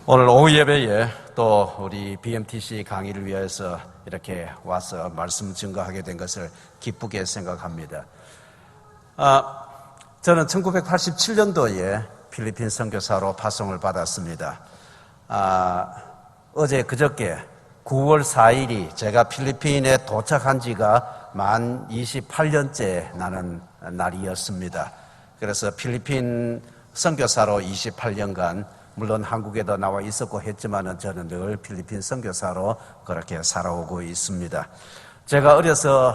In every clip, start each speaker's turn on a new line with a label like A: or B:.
A: 오늘 오후 예배에 또 우리 BMTC 강의를 위해서 이렇게 와서 말씀 증거하게 된 것을 기쁘게 생각합니다. 저는 1987년도에 필리핀 선교사로 파송을 받았습니다. 어제 그저께 9월 4일이 제가 필리핀에 도착한 지가 만 28년째 나는 날이었습니다. 그래서 필리핀 선교사로 28년간 물론 한국에도 나와 있었고 했지만은 저는 늘 필리핀 선교사로 그렇게 살아오고 있습니다. 제가 어려서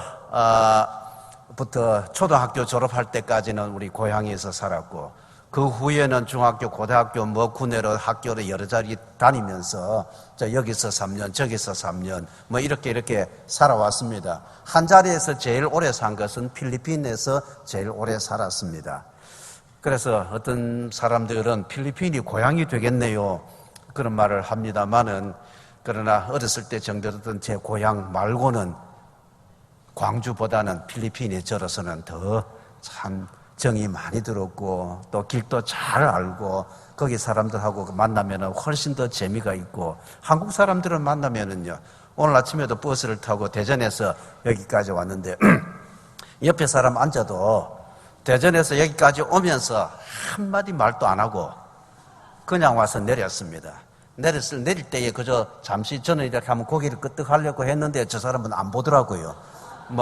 A: 부터 초등학교 졸업할 때까지는 우리 고향에서 살았고, 그 후에는 중학교, 고등학교, 구내로 학교를 여러 자리 다니면서 여기서 3년, 저기서 3년 이렇게 살아왔습니다. 한 자리에서 제일 오래 산 것은 필리핀에서 제일 오래 살았습니다. 그래서 어떤 사람들은 필리핀이 고향이 되겠네요, 그런 말을 합니다만은, 그러나 어렸을 때 정들었던 제 고향 말고는 광주보다는 필리핀이 저로서는 더 참 정이 많이 들었고, 또 길도 잘 알고, 거기 사람들하고 만나면 훨씬 더 재미가 있고, 한국 사람들은 만나면은요, 오늘 아침에도 버스를 타고 대전에서 여기까지 왔는데 옆에 사람 앉아도 대전에서 여기까지 오면서 한마디 말도 안 하고 그냥 와서 내렸습니다. 내릴 때에 그저 잠시 저는 이렇게 하면 고기를 끄떡하려고 했는데 저 사람은 안 보더라고요.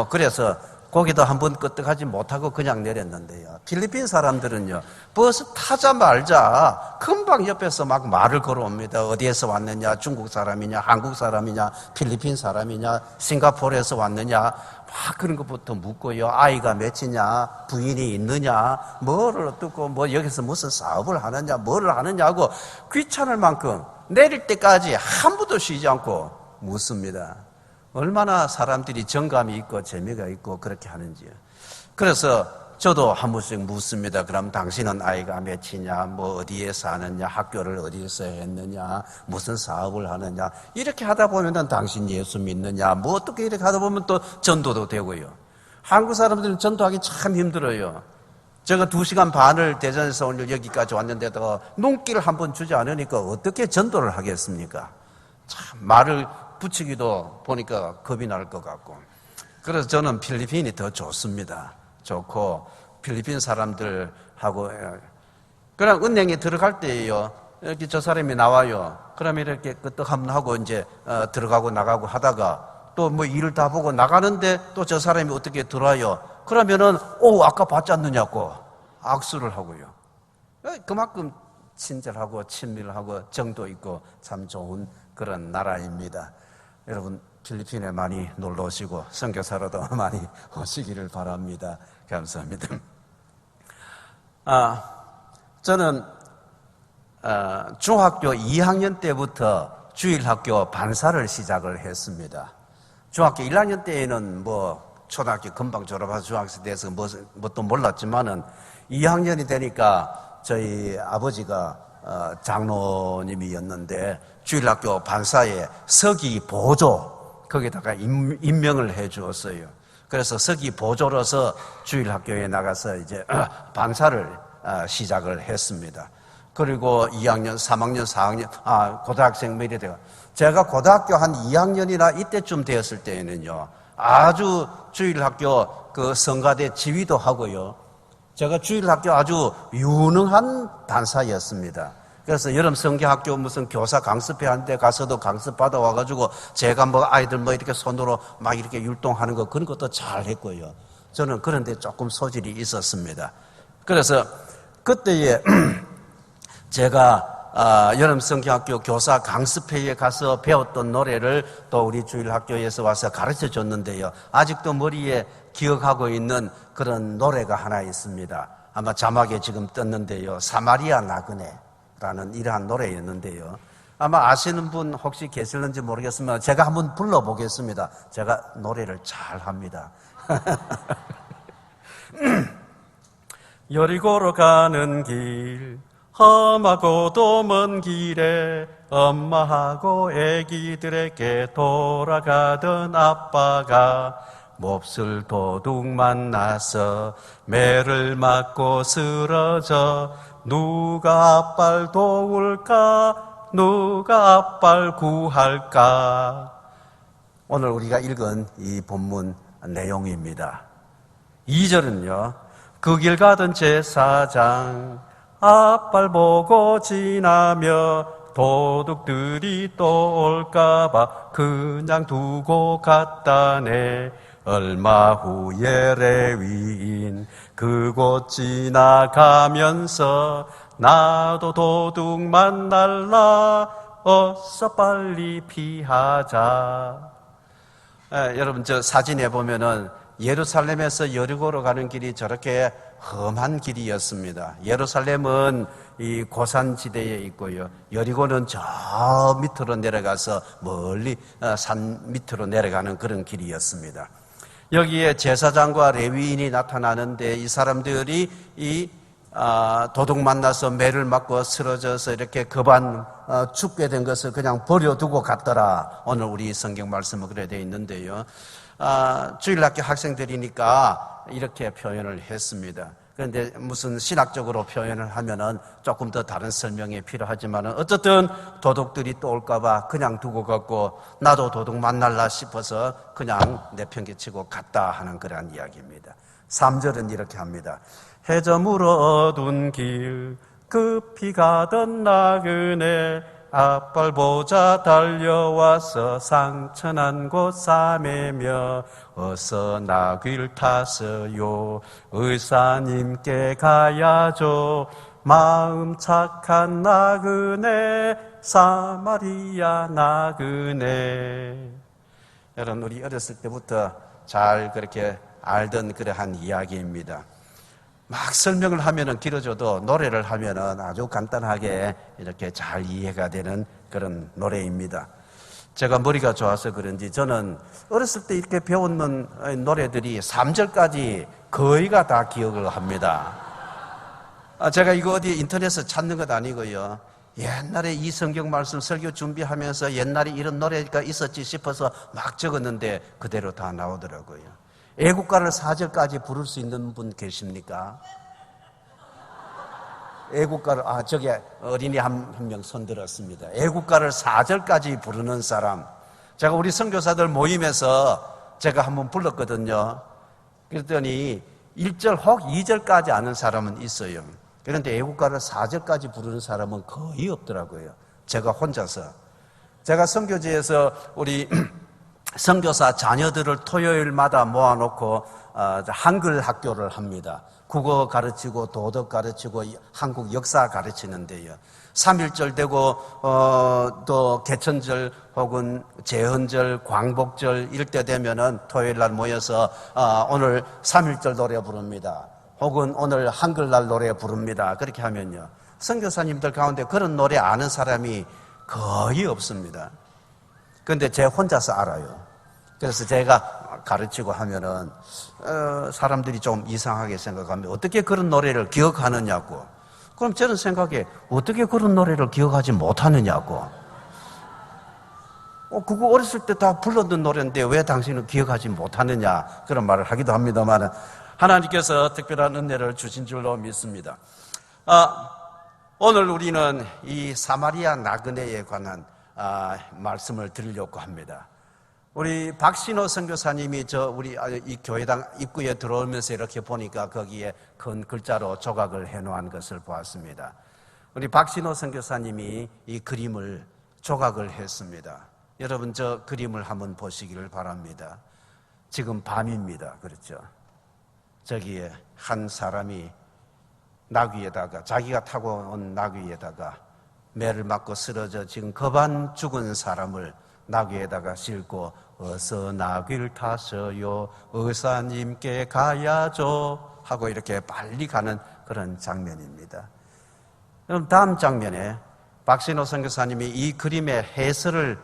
A: 그래서 고기도 한번 끄떡하지 못하고 그냥 내렸는데요. 필리핀 사람들은요, 버스 타자마자 금방 옆에서 막 말을 걸어옵니다. 어디에서 왔느냐, 중국 사람이냐, 한국 사람이냐, 필리핀 사람이냐, 싱가포르에서 왔느냐, 막 그런 것부터 묻고요. 아이가 몇이냐, 부인이 있느냐, 뭐를 듣고 여기서 무슨 사업을 하느냐, 뭐를 하느냐고 귀찮을 만큼 내릴 때까지 한 번도 쉬지 않고 묻습니다. 얼마나 사람들이 정감이 있고 재미가 있고 그렇게 하는지요. 그래서 저도 한 번씩 묻습니다. 그럼 당신은 아이가 몇이냐, 어디에 사느냐, 학교를 어디에서 했느냐, 무슨 사업을 하느냐, 이렇게 하다 보면 당신 예수 믿느냐, 어떻게 이렇게 하다 보면 또 전도도 되고요. 한국 사람들은 전도하기 참 힘들어요. 제가 2시간 반을 대전에서 오늘 여기까지 왔는데도 눈길을 한번 주지 않으니까 어떻게 전도를 하겠습니까? 참 말을 붙이기도 보니까 겁이 날 것 같고. 그래서 저는 필리핀이 더 좋습니다. 좋고, 필리핀 사람들하고, 그냥 은행에 들어갈 때요, 이렇게 저 사람이 나와요. 그러면 이렇게 끄떡 한번 하고 이제 들어가고 나가고 하다가 또 일을 다 보고 나가는데 또 저 사람이 어떻게 들어와요. 그러면은, 아까 봤지 않느냐고 악수를 하고요. 그만큼 친절하고 친밀하고 정도 있고 참 좋은 그런 나라입니다. 여러분, 필리핀에 많이 놀러 오시고 선교사로도 많이 오시기를 바랍니다. 감사합니다. 저는 중학교 2학년 때부터 주일학교 반사를 시작을 했습니다. 중학교 1학년 때에는 초등학교 금방 졸업해서 중학생 돼서 또 몰랐지만은 2학년이 되니까 저희 아버지가 장로님이었는데 주일학교 반사에 서기 보조, 거기다가 임명을 해 주었어요. 그래서 서기 보조로서 주일학교에 나가서 이제 반사를 시작을 했습니다. 그리고 2학년, 3학년, 4학년, 고등학생 이래 돼요. 제가 고등학교 한 2학년이나 이때쯤 되었을 때에는요, 아주 주일학교 그 성가대 지휘도 하고요. 제가 주일학교 아주 유능한 반사였습니다. 그래서 여름 성경학교 무슨 교사 강습회 하는 데 가서도 강습 받아와가지고 제가 아이들 이렇게 손으로 막 이렇게 율동하는 거 그런 것도 잘 했고요. 저는 그런 데 조금 소질이 있었습니다. 그래서 그때에 제가 여름 성경학교 교사 강습회에 가서 배웠던 노래를 또 우리 주일학교에서 와서 가르쳐 줬는데요. 아직도 머리에 기억하고 있는 그런 노래가 하나 있습니다. 아마 자막에 지금 떴는데요. 사마리아 나그네라는 이러한 노래였는데요. 아마 아시는 분 혹시 계실는지 모르겠으면 제가 한번 불러보겠습니다. 제가 노래를 잘 합니다. 여리고로 가는 길, 험하고도 먼 길에 엄마하고 애기들에게 돌아가던 아빠가 몹쓸 도둑 만나서 매를 맞고 쓰러져 누가 아빠를 도울까 누가 앞발 구할까? 오늘 우리가 읽은 이 본문 내용입니다. 2절은요, 그 길 가던 제사장 앞발 보고 지나며 도둑들이 또 올까봐 그냥 두고 갔다네. 얼마 후에 레위인 그곳 지나가면서 나도 도둑 만날라 어서 빨리 피하자. 여러분 저 사진에 보면은 예루살렘에서 여리고로 가는 길이 저렇게 험한 길이었습니다. 예루살렘은 이 고산지대에 있고요. 여리고는 저 밑으로 내려가서 멀리 산 밑으로 내려가는 그런 길이었습니다. 여기에 제사장과 레위인이 나타나는데 이 사람들이 도둑 만나서 매를 맞고 쓰러져서 이렇게 급한 죽게 된 것을 그냥 버려두고 갔더라. 오늘 우리 성경 말씀은 그래 되어 있는데요. 주일학교 학생들이니까 이렇게 표현을 했습니다. 그런데 무슨 신학적으로 표현을 하면은 조금 더 다른 설명이 필요하지만 어쨌든 도둑들이 또 올까봐 그냥 두고 갔고 나도 도둑 만날라 싶어서 그냥 내팽개치고 갔다 하는 그런 이야기입니다. 3절은 이렇게 합니다. 해저물어 어두운 길 급히 가던 나그네 앞발 보자 달려와서 상처난 곳 싸매며 어서 나귀를 타서요 의사님께 가야죠. 마음 착한 나그네 사마리아 나그네. 여러분 우리 어렸을 때부터 잘 그렇게 알던 그러한 이야기입니다. 막 설명을 하면은 길어져도 노래를 하면은 아주 간단하게 이렇게 잘 이해가 되는 그런 노래입니다. 제가 머리가 좋아서 그런지 저는 어렸을 때 이렇게 배웠는 노래들이 3절까지 거의가 다 기억을 합니다. 제가 이거 어디 인터넷에서 찾는 것 아니고요. 옛날에 이 성경 말씀 설교 준비하면서 옛날에 이런 노래가 있었지 싶어서 막 적었는데 그대로 다 나오더라고요. 애국가를 4절까지 부를 수 있는 분 계십니까? 애국가를, 저기 어린이 한 명 손들었습니다. 애국가를 4절까지 부르는 사람. 제가 우리 선교사들 모임에서 제가 한번 불렀거든요. 그랬더니 1절 혹 2절까지 아는 사람은 있어요. 그런데 애국가를 4절까지 부르는 사람은 거의 없더라고요. 제가 혼자서. 제가 선교지에서 우리 선교사 자녀들을 토요일마다 모아놓고 한글 학교를 합니다. 국어 가르치고 도덕 가르치고 한국 역사 가르치는데요. 3.1절 되고 또 개천절 혹은 제헌절, 광복절 이럴 때 되면은 토요일날 모여서 오늘 3.1절 노래 부릅니다. 혹은 오늘 한글날 노래 부릅니다. 그렇게 하면요. 선교사님들 가운데 그런 노래 아는 사람이 거의 없습니다. 그런데 제 혼자서 알아요. 그래서 제가 가르치고 하면은 사람들이 좀 이상하게 생각하면 어떻게 그런 노래를 기억하느냐고. 그럼 저는 생각해 어떻게 그런 노래를 기억하지 못하느냐고. 그거 어렸을 때 다 불렀던 노래인데 왜 당신은 기억하지 못하느냐 그런 말을 하기도 합니다만 하나님께서 특별한 은혜를 주신 줄로 믿습니다. 오늘 우리는 이 사마리아 나그네에 관한 말씀을 드리려고 합니다. 우리 박신호 선교사님이 우리 이 교회당 입구에 들어오면서 이렇게 보니까 거기에 큰 글자로 조각을 해놓은 것을 보았습니다. 우리 박신호 선교사님이 이 그림을 조각을 했습니다. 여러분 저 그림을 한번 보시기를 바랍니다. 지금 밤입니다. 그렇죠? 저기에 한 사람이 나귀에다가 자기가 타고 온 나귀에다가 매를 맞고 쓰러져 지금 급한 죽은 사람을 나귀에다가 싣고 어서 나귀를 타서요 의사님께 가야죠 하고 이렇게 빨리 가는 그런 장면입니다. 그럼 다음 장면에 박신호 선교사님이 이 그림에 해설을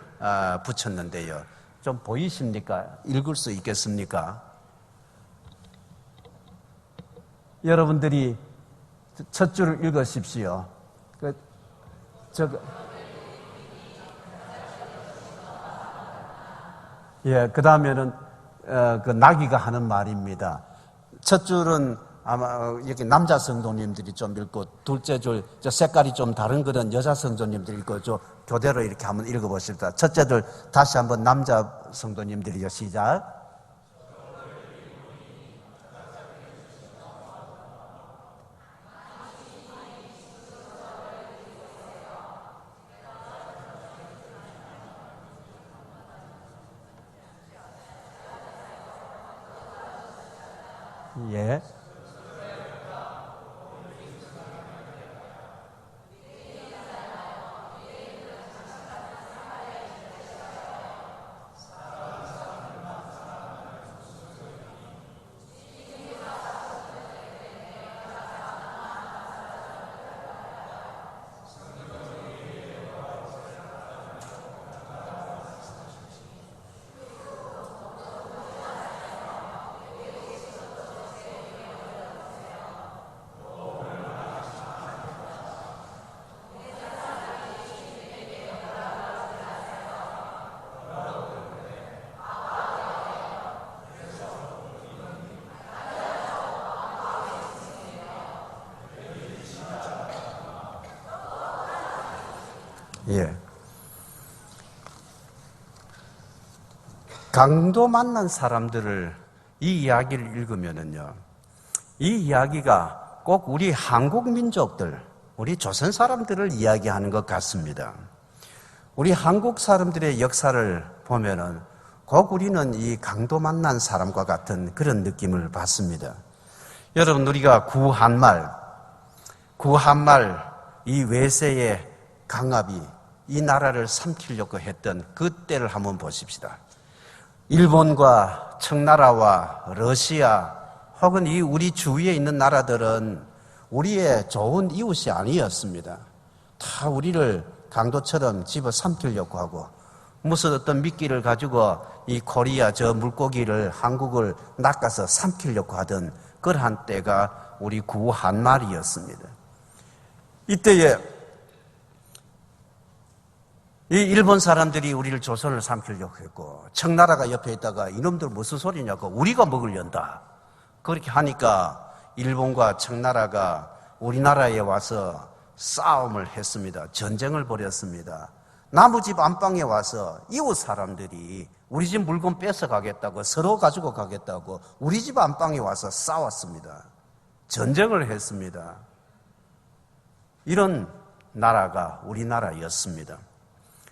A: 붙였는데요. 좀 보이십니까? 읽을 수 있겠습니까? 여러분들이 첫 줄을 읽으십시오. 그 다음에는 그 나귀가 하는 말입니다. 첫 줄은 아마 여기 남자 성도님들이 좀 읽고, 둘째 줄 저 색깔이 좀 다른 그런 여자 성도님들이 읽고, 저 교대로 이렇게 한번 읽어보십시다. 첫째 줄 다시 한번 남자 성도님들이요. 시작. 예. 예. 강도 만난 사람들을 이 이야기를 읽으면은요, 이 이야기가 꼭 우리 한국 민족들, 우리 조선 사람들을 이야기하는 것 같습니다. 우리 한국 사람들의 역사를 보면은 꼭 우리는 이 강도 만난 사람과 같은 그런 느낌을 받습니다. 여러분, 우리가 구한말 이 외세의 강압이 이 나라를 삼키려고 했던 그때를 한번 보십시다. 일본과 청나라와 러시아 혹은 이 우리 주위에 있는 나라들은 우리의 좋은 이웃이 아니었습니다. 다 우리를 강도처럼 집어삼키려고 하고, 무슨 어떤 미끼를 가지고 이 코리아 저 물고기를 한국을 낚아서 삼키려고 하던 그러한 때가 우리 구한말이었습니다. 이때에 이 일본 사람들이 우리를 조선을 삼키려고 했고, 청나라가 옆에 있다가 이놈들 무슨 소리냐고, 우리가 먹으련다 그렇게 하니까 일본과 청나라가 우리나라에 와서 싸움을 했습니다. 전쟁을 벌였습니다. 나무집 안방에 와서 이웃 사람들이 우리 집 물건 뺏어 가겠다고, 서로 가지고 가겠다고 우리 집 안방에 와서 싸웠습니다. 전쟁을 했습니다. 이런 나라가 우리나라였습니다.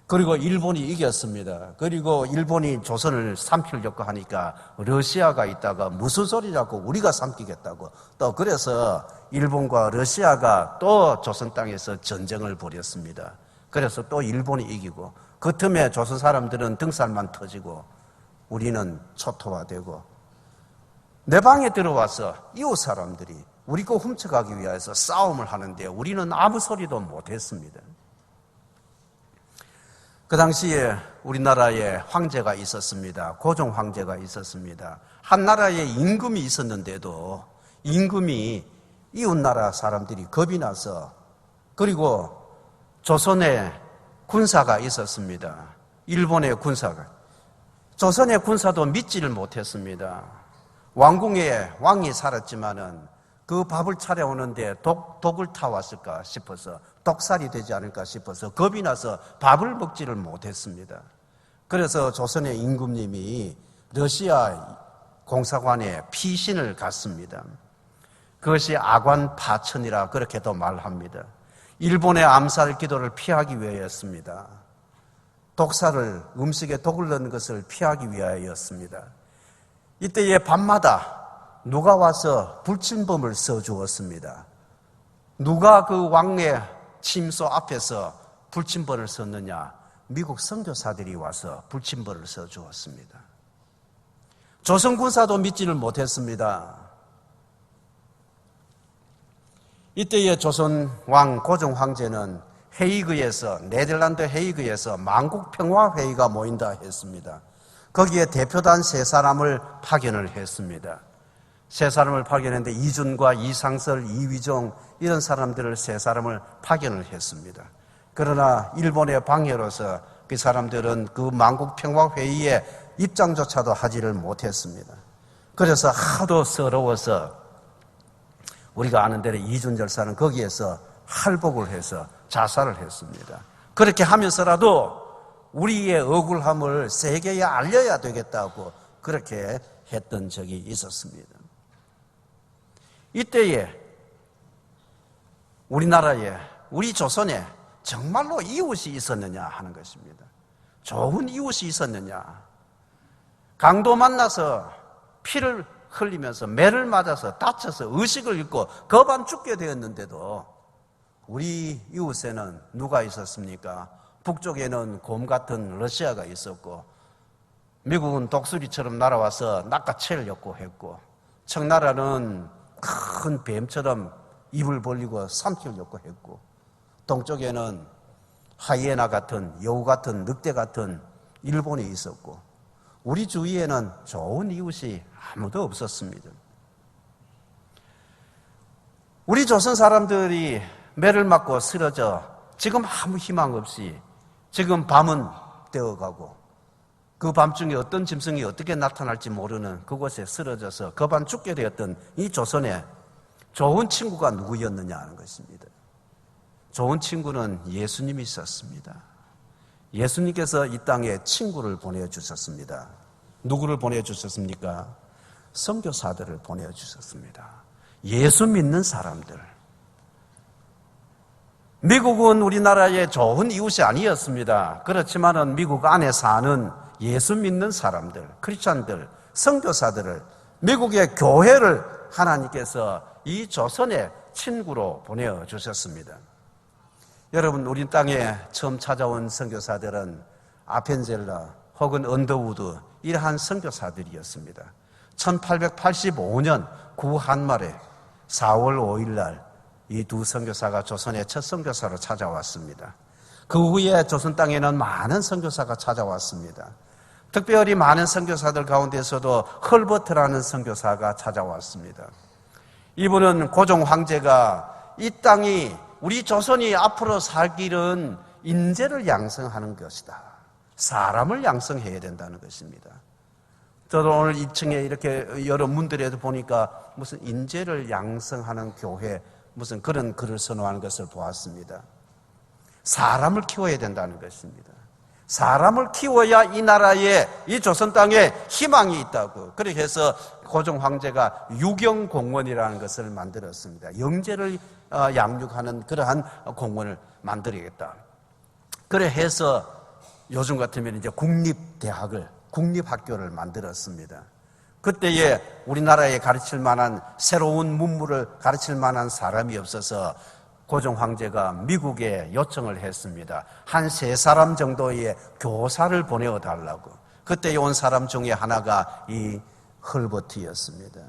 A: 그리고 일본이 이겼습니다. 그리고 일본이 조선을 삼키려고 하니까 러시아가 있다가 무슨 소리냐고, 우리가 삼키겠다고, 또 그래서 일본과 러시아가 또 조선 땅에서 전쟁을 벌였습니다. 그래서 또 일본이 이기고, 그 틈에 조선 사람들은 등살만 터지고 우리는 초토화되고, 내 방에 들어와서 이웃 사람들이 우리 거 훔쳐가기 위해서 싸움을 하는데 우리는 아무 소리도 못했습니다. 그 당시에 우리나라에 황제가 있었습니다. 고종 황제가 있었습니다. 한 나라에 임금이 있었는데도 임금이 이웃나라 사람들이 겁이 나서, 그리고 조선에 군사가 있었습니다. 일본의 군사가. 조선의 군사도 믿지를 못했습니다. 왕궁에 왕이 살았지만은 그 밥을 차려오는데 독을 타왔을까 싶어서, 독살이 되지 않을까 싶어서 겁이 나서 밥을 먹지를 못했습니다. 그래서 조선의 임금님이 러시아 공사관에 피신을 갔습니다. 그것이 아관파천이라 그렇게도 말합니다. 일본의 암살 기도를 피하기 위하였습니다. 독살을, 음식에 독을 넣는 것을 피하기 위하였습니다. 이때에 밤마다 누가 와서 불침범을 써주었습니다. 누가 그 왕의 침소 앞에서 불침벌을 썼느냐? 미국 선교사들이 와서 불침벌을 써주었습니다. 조선 군사도 믿지를 못했습니다. 이때의 조선 왕 고종 황제는 헤이그에서, 네덜란드 헤이그에서 만국평화회의가 모인다 했습니다. 거기에 대표단 3사람을 파견을 했습니다. 3사람을 파견했는데 이준과 이상설, 이위종 이런 사람들을 3사람을 파견을 했습니다. 그러나 일본의 방해로서 그 사람들은 그 만국평화회의에 입장조차도 하지를 못했습니다. 그래서 하도 서러워서 우리가 아는 대로 이준 열사는 거기에서 할복을 해서 자살을 했습니다. 그렇게 하면서라도 우리의 억울함을 세계에 알려야 되겠다고 그렇게 했던 적이 있었습니다. 이때에 우리나라에, 우리 조선에 정말로 이웃이 있었느냐 하는 것입니다. 좋은 이웃이 있었느냐. 강도 만나서 피를 흘리면서 매를 맞아서 다쳐서 의식을 잃고 거반 죽게 되었는데도 우리 이웃에는 누가 있었습니까? 북쪽에는 곰 같은 러시아가 있었고, 미국은 독수리처럼 날아와서 낚아채려고 했고, 청나라는 큰 뱀처럼 입을 벌리고 삼키려고 했고, 동쪽에는 하이에나 같은, 여우 같은, 늑대 같은 일본이 있었고, 우리 주위에는 좋은 이웃이 아무도 없었습니다. 우리 조선 사람들이 매를 맞고 쓰러져 지금 아무 희망 없이 지금 밤은 되어가고 그 밤중에 어떤 짐승이 어떻게 나타날지 모르는 그곳에 쓰러져서 거반 죽게 되었던 이 조선에 좋은 친구가 누구였느냐 하는 것입니다. 좋은 친구는 예수님이 있었습니다. 예수님께서 이 땅에 친구를 보내주셨습니다. 누구를 보내주셨습니까? 선교사들을 보내주셨습니다. 예수 믿는 사람들. 미국은 우리나라의 좋은 이웃이 아니었습니다. 그렇지만은 미국 안에 사는 예수 믿는 사람들, 크리스찬들, 선교사들을, 미국의 교회를 하나님께서 이 조선의 친구로 보내주셨습니다. 여러분, 우리 땅에 처음 찾아온 선교사들은 아펜젤러 혹은 언더우드 이러한 선교사들이었습니다. 1885년 구한말에 4월 5일 날 이 두 선교사가 조선의 첫 선교사로 찾아왔습니다. 그 후에 조선 땅에는 많은 선교사가 찾아왔습니다. 특별히 많은 선교사들 가운데서도 헐버트라는 선교사가 찾아왔습니다. 이분은 고종 황제가 이 땅이 우리 조선이 앞으로 살 길은 인재를 양성하는 것이다. 사람을 양성해야 된다는 것입니다. 저도 오늘 2층에 이렇게 여러 문들에도 보니까 무슨 인재를 양성하는 교회, 무슨 그런 글을 선호하는 것을 보았습니다. 사람을 키워야 된다는 것입니다. 사람을 키워야 이 나라에, 이 조선 땅에 희망이 있다고. 그렇게 해서 고종 황제가 유경공원이라는 것을 만들었습니다. 영재를 양육하는 그러한 공원을 만들어야겠다. 그래 해서 요즘 같으면 이제 국립대학을, 국립학교를 만들었습니다. 그때에 우리나라에 가르칠 만한, 새로운 문물을 가르칠 만한 사람이 없어서 고종 황제가 미국에 요청을 했습니다. 한 3사람 정도의 교사를 보내어달라고. 그때 온 사람 중에 하나가 이 헐버트였습니다.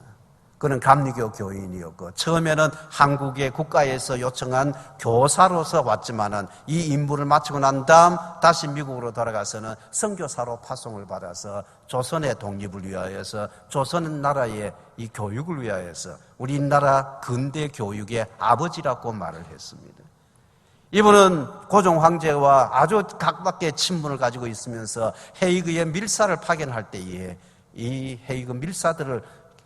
A: 그는 감리교 교인이었고, 처음에는 한국의 국가에서 요청한 교사로서 왔지만은 이 임무를 마치고 난 다음 다시 미국으로 돌아가서는 선교사로 파송을 받아서 조선의 독립을 위하여서, 조선 나라의 이 교육을 위하여서 우리나라 근대 교육의 아버지라고 말을 했습니다. 이분은 고종 황제와 아주 각박의 친분을 가지고 있으면서 헤이그의 밀사를 파견할 때에 이 헤이그 밀사들을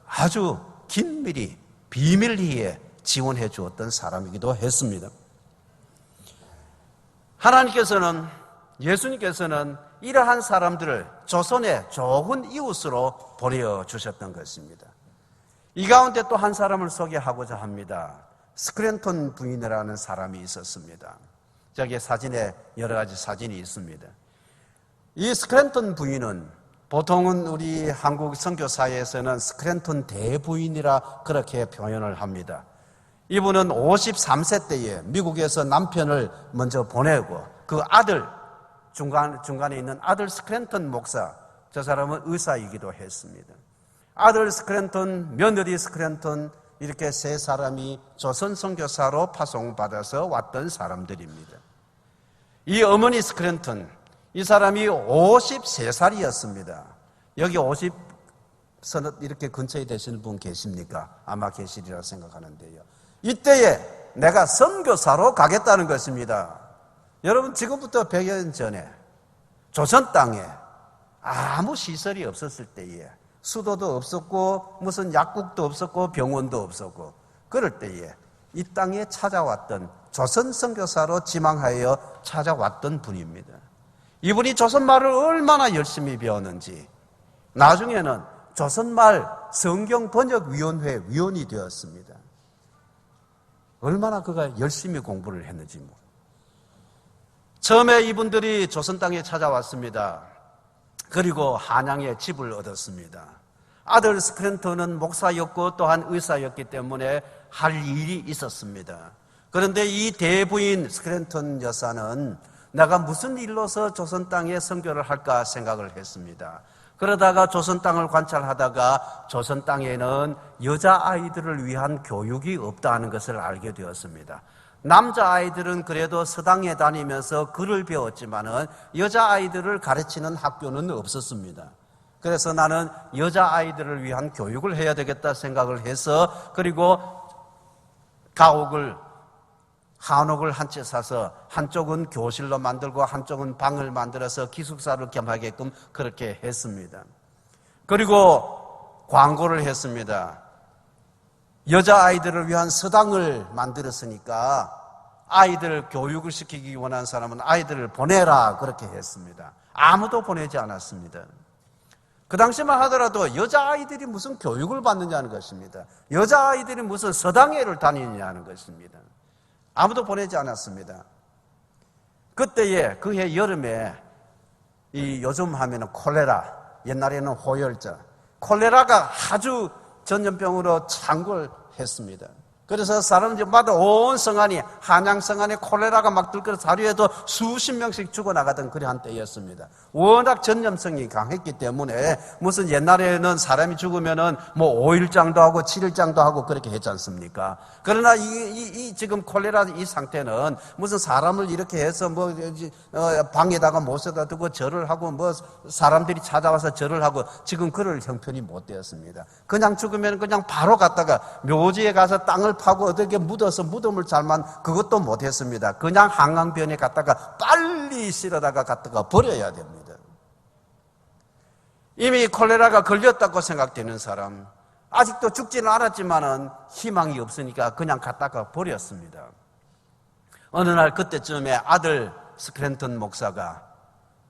A: 아주 긴밀히 비밀리에 지원해 주었던 사람이기도 했습니다. 하나님께서는, 예수님께서는 이러한 사람들을 조선의 좋은 이웃으로 보내주셨던 것입니다. 이 가운데 또 한 사람을 소개하고자 합니다. 스크랜턴 부인이라는 사람이 있었습니다. 저기 사진에 여러 가지 사진이 있습니다. 이 스크랜턴 부인은 보통은 우리 한국 선교사에서는 스크랜턴 대부인이라 그렇게 표현을 합니다. 이분은 53세 때에 미국에서 남편을 먼저 보내고 그 아들, 중간에 있는 아들 스크랜턴 목사, 저 사람은 의사이기도 했습니다. 아들 스크랜턴, 며느리 스크랜턴, 이렇게 3사람이 조선 선교사로 파송받아서 왔던 사람들입니다. 이 어머니 스크랜턴, 이 사람이 53살이었습니다. 여기 50 서너 이렇게 근처에 되시는 분 계십니까? 아마 계시리라 생각하는데요. 이때에 내가 선교사로 가겠다는 것입니다. 여러분, 지금부터 100여 년 전에 조선 땅에 아무 시설이 없었을 때에, 수도도 없었고 무슨 약국도 없었고 병원도 없었고 그럴 때에 이 땅에 찾아왔던 조선 선교사로 지망하여 찾아왔던 분입니다. 이분이 조선말을 얼마나 열심히 배웠는지 나중에는 조선말 성경번역위원회 위원이 되었습니다. 얼마나 그가 열심히 공부를 했는지. 처음에 이분들이 조선 땅에 찾아왔습니다. 그리고 한양에 집을 얻었습니다. 아들 스크랜턴은 목사였고 또한 의사였기 때문에 할 일이 있었습니다. 그런데 이 대부인 스크랜턴 여사는 내가 무슨 일로서 조선 땅에 선교를 할까 생각을 했습니다. 그러다가 조선 땅을 관찰하다가 조선 땅에는 여자아이들을 위한 교육이 없다는 것을 알게 되었습니다. 남자아이들은 그래도 서당에 다니면서 글을 배웠지만은 여자아이들을 가르치는 학교는 없었습니다. 그래서 나는 여자아이들을 위한 교육을 해야 되겠다 생각을 해서 그리고 한옥을 한 채 사서 한쪽은 교실로 만들고 한쪽은 방을 만들어서 기숙사를 겸하게끔 그렇게 했습니다. 그리고 광고를 했습니다. 여자아이들을 위한 서당을 만들었으니까 아이들 교육을 시키기 원하는 사람은 아이들을 보내라 그렇게 했습니다. 아무도 보내지 않았습니다. 그 당시만 하더라도 여자아이들이 무슨 교육을 받느냐는 것입니다. 여자아이들이 무슨 서당회를 다니느냐는 것입니다. 아무도 보내지 않았습니다. 그때에 그해 여름에 이 요즘 하면은 콜레라, 옛날에는 호열자, 콜레라가 아주 전염병으로 창궐했습니다. 그래서 사람들마다 온 성안이 한양 성안에 콜레라가 막 들끓어서 하루에도 수십 명씩 죽어나가던 그러한 때였습니다. 워낙 전염성이 강했기 때문에 무슨 옛날에는 사람이 죽으면은 뭐 5일장도 하고 7일장도 하고 그렇게 했지 않습니까? 그러나 이 지금 콜레라 이 상태는 무슨 사람을 이렇게 해서 뭐 방에다가 못에다 두고 절을 하고 뭐 사람들이 찾아와서 절을 하고 지금 그럴 형편이 못 되었습니다. 그냥 죽으면 그냥 바로 갔다가 묘지에 가서 땅을 파고 어떻게 묻어서 무덤을 잘만 그것도 못했습니다. 그냥 한강변에 갔다가 빨리 실어다가 갔다가 버려야 됩니다. 이미 콜레라가 걸렸다고 생각되는 사람, 아직도 죽지는 않았지만은 희망이 없으니까 그냥 갔다가 버렸습니다. 어느 날 그때쯤에 아들 스크랜턴 목사가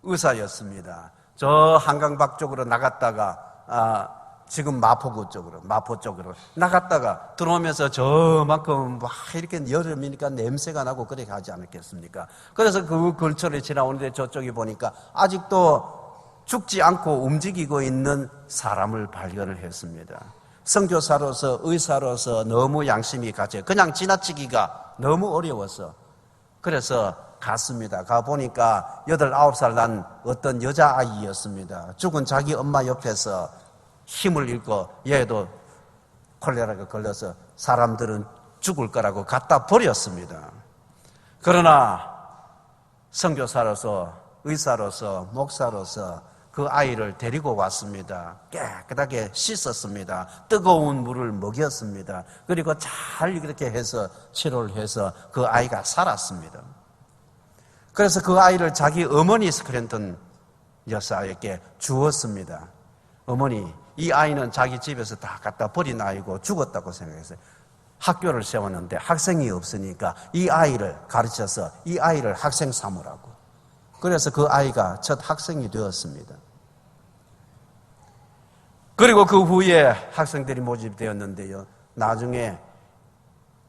A: 의사였습니다. 저 한강 밖 쪽으로 나갔다가 지금 마포 쪽으로 나갔다가 들어오면서 저만큼 막 이렇게 여름이니까 냄새가 나고 그렇게 하지 않았겠습니까? 그래서 그 근처를 지나오는데 저쪽에 보니까 아직도 죽지 않고 움직이고 있는 사람을 발견을 했습니다. 선교사로서 의사로서 너무 양심이 가죠. 그냥 지나치기가 너무 어려워서 그래서 갔습니다. 가보니까 8, 9살 난 어떤 여자아이였습니다. 죽은 자기 엄마 옆에서 힘을 잃고 얘도 콜레라가 걸려서 사람들은 죽을 거라고 갖다 버렸습니다. 그러나 선교사로서 의사로서 목사로서 그 아이를 데리고 왔습니다. 깨끗하게 씻었습니다. 뜨거운 물을 먹였습니다. 그리고 잘 이렇게 해서 치료를 해서 그 아이가 살았습니다. 그래서 그 아이를 자기 어머니 스크랜턴 여사에게 주었습니다. 어머니, 이 아이는 자기 집에서 다 갖다 버린 아이고 죽었다고 생각했어요. 학교를 세웠는데 학생이 없으니까 이 아이를 가르쳐서 이 아이를 학생 삼으라고. 그래서 그 아이가 첫 학생이 되었습니다. 그리고 그 후에 학생들이 모집되었는데요. 나중에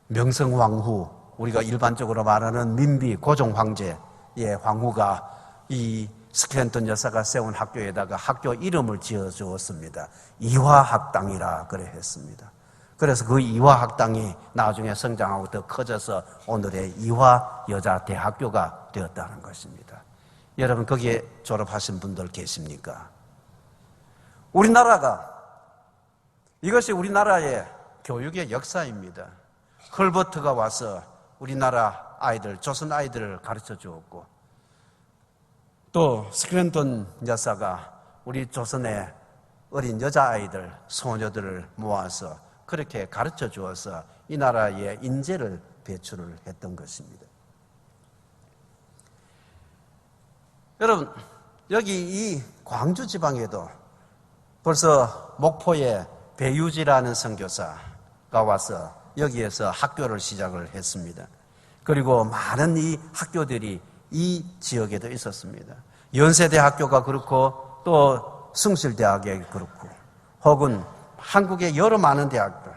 A: 명성황후, 우리가 일반적으로 말하는 민비 고종 황제의 황후가 이 스크랜턴 여사가 세운 학교에다가 학교 이름을 지어 주었습니다. 이화학당이라 그래 했습니다. 그래서 그 이화학당이 나중에 성장하고 더 커져서 오늘의 이화여자대학교가 되었다는 것입니다. 여러분 거기에 졸업하신 분들 계십니까? 우리나라가 이것이 우리나라의 교육의 역사입니다. 헐버트가 와서 우리나라 아이들, 조선 아이들을 가르쳐 주었고 또 스크랜턴 여사가 우리 조선의 어린 여자아이들, 소녀들을 모아서 그렇게 가르쳐 주어서 이 나라에 인재를 배출을 했던 것입니다. 여러분, 여기 이 광주 지방에도 벌써 목포에 배유지라는 선교사가 와서 여기에서 학교를 시작을 했습니다. 그리고 많은 이 학교들이 이 지역에도 있었습니다. 연세대학교가 그렇고 또 숭실대학이 그렇고 혹은 한국의 여러 많은 대학들,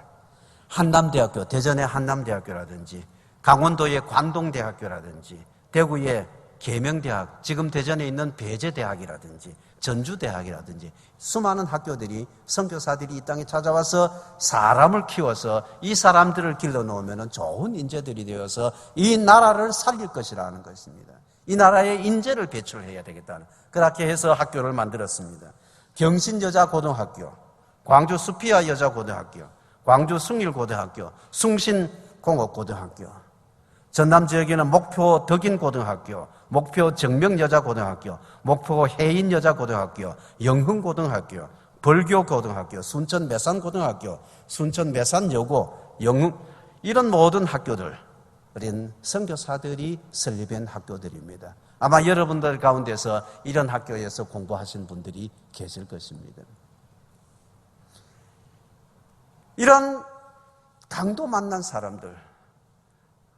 A: 한남대학교, 대전의 한남대학교라든지 강원도의 관동대학교라든지 대구의 계명대학, 지금 대전에 있는 배재대학이라든지 전주대학이라든지 수많은 학교들이 선교사들이 이 땅에 찾아와서 사람을 키워서 이 사람들을 길러놓으면 좋은 인재들이 되어서 이 나라를 살릴 것이라는 것입니다. 이 나라에 인재를 배출해야 되겠다는, 그렇게 해서 학교를 만들었습니다. 경신여자고등학교, 광주 수피아 여자고등학교, 광주 숭일고등학교, 숭신공업고등학교, 전남 지역에는 목표 덕인고등학교, 목표 정명여자고등학교, 목표 해인여자고등학교, 영흥고등학교, 벌교고등학교, 순천매산고등학교, 순천매산여고, 영흥, 이런 모든 학교들, 어린 선교사들이 설립한 학교들입니다. 아마 여러분들 가운데서 이런 학교에서 공부하신 분들이 계실 것입니다. 이런 강도 만난 사람들,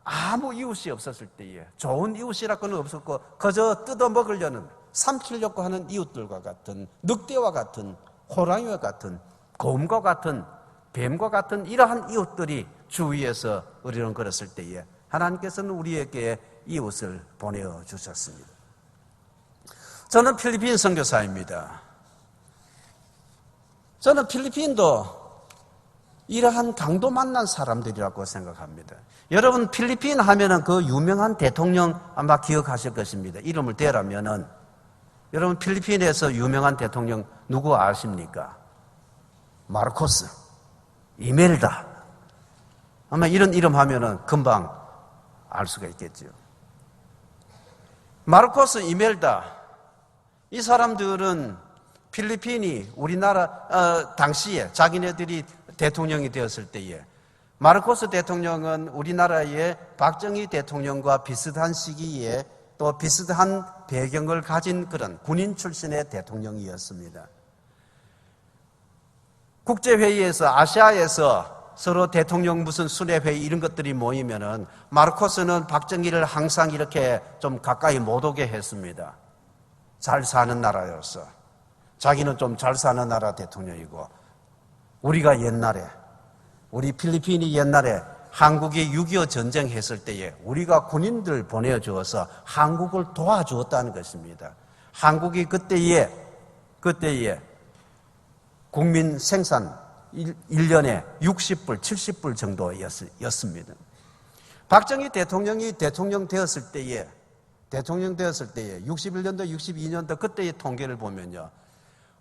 A: 아무 이웃이 없었을 때에 좋은 이웃이라고는 없었고 그저 뜯어먹으려는, 삼키려고 하는 이웃들과 같은, 늑대와 같은, 호랑이와 같은, 곰과 같은, 뱀과 같은 이러한 이웃들이 주위에서 으르렁거렸을 때에 하나님께서는 우리에게 이웃을 보내주셨습니다. 저는 필리핀 선교사입니다. 저는 필리핀도 이러한 강도 만난 사람들이라고 생각합니다. 여러분, 필리핀 하면은 그 유명한 대통령 아마 기억하실 것입니다. 이름을 대라면은, 여러분, 필리핀에서 유명한 대통령 누구 아십니까? 마르코스, 이멜다. 아마 이런 이름 하면은 금방 알 수가 있겠죠. 마르코스, 이멜다. 이 사람들은 필리핀이 우리나라, 당시에 자기네들이 대통령이 되었을 때에 마르코스 대통령은 우리나라의 박정희 대통령과 비슷한 시기에 또 비슷한 배경을 가진 그런 군인 출신의 대통령이었습니다. 국제회의에서, 아시아에서 서로 대통령 무슨 순회회의 이런 것들이 모이면은 마르코스는 박정희를 항상 이렇게 좀 가까이 못 오게 했습니다. 잘 사는 나라여서. 자기는 좀 잘 사는 나라 대통령이고, 우리가 옛날에, 우리 필리핀이 옛날에 한국이 6.25 전쟁했을 때에 우리가 군인들 보내주어서 한국을 도와주었다는 것입니다. 한국이 그때에 국민 생산 1년에 60불, 70불 정도였습니다. 박정희 대통령이 대통령 되었을 때에 61년도, 62년도 그때의 통계를 보면요.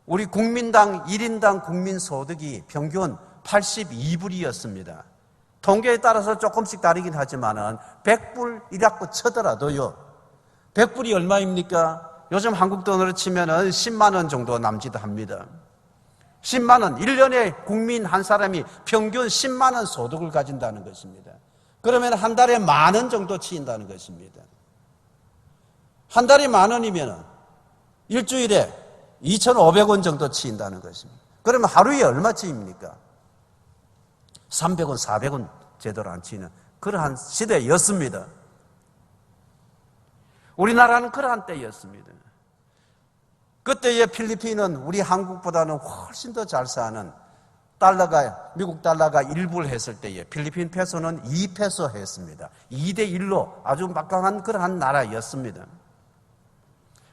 A: 우리 국민당 1인당 국민 소득이 평균 82불이었습니다. 통계에 따라서 조금씩 다르긴 하지만은 100불이라고 쳐더라도요. 100불이 얼마입니까? 요즘 한국 돈으로 치면은 10만 원 정도 남짓 합니다. 10만 원, 1년에 국민 한 사람이 평균 10만 원 소득을 가진다는 것입니다. 그러면 한 달에 10,000원 정도 치인다는 것입니다. 한 달에 10,000원이면 일주일에 2,500원 정도 치인다는 것입니다. 그러면 하루에 얼마 치입니까? 300원, 400원 제대로 안 치는 그러한 시대였습니다. 우리나라는 그러한 때였습니다. 그때의 필리핀은 우리 한국보다는 훨씬 더 잘 사는, 미국 달러가 1불 했을 때에 필리핀 페소는 2페소 했습니다. 2대1로 아주 막강한 그러한 나라였습니다.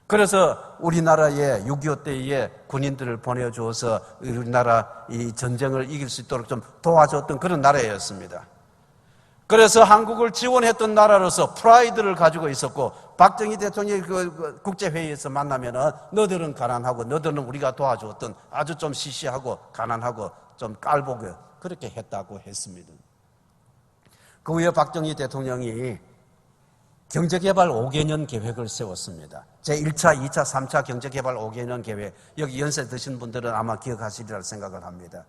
A: 그래서 우리나라의 6.25 때에 군인들을 보내주어서 우리나라 이 전쟁을 이길 수 있도록 좀 도와줬던 그런 나라였습니다. 그래서 한국을 지원했던 나라로서 프라이드를 가지고 있었고, 박정희 대통령이 그 국제회의에서 만나면은 너들은 가난하고 너들은 우리가 도와주었던 아주 좀 시시하고 가난하고 좀 깔보고 그렇게 했다고 했습니다. 그 후에 박정희 대통령이 경제개발 5개년 계획을 세웠습니다. 제1차, 2차, 3차 경제개발 5개년 계획, 여기 연세 드신 분들은 아마 기억하시리라 생각을 합니다.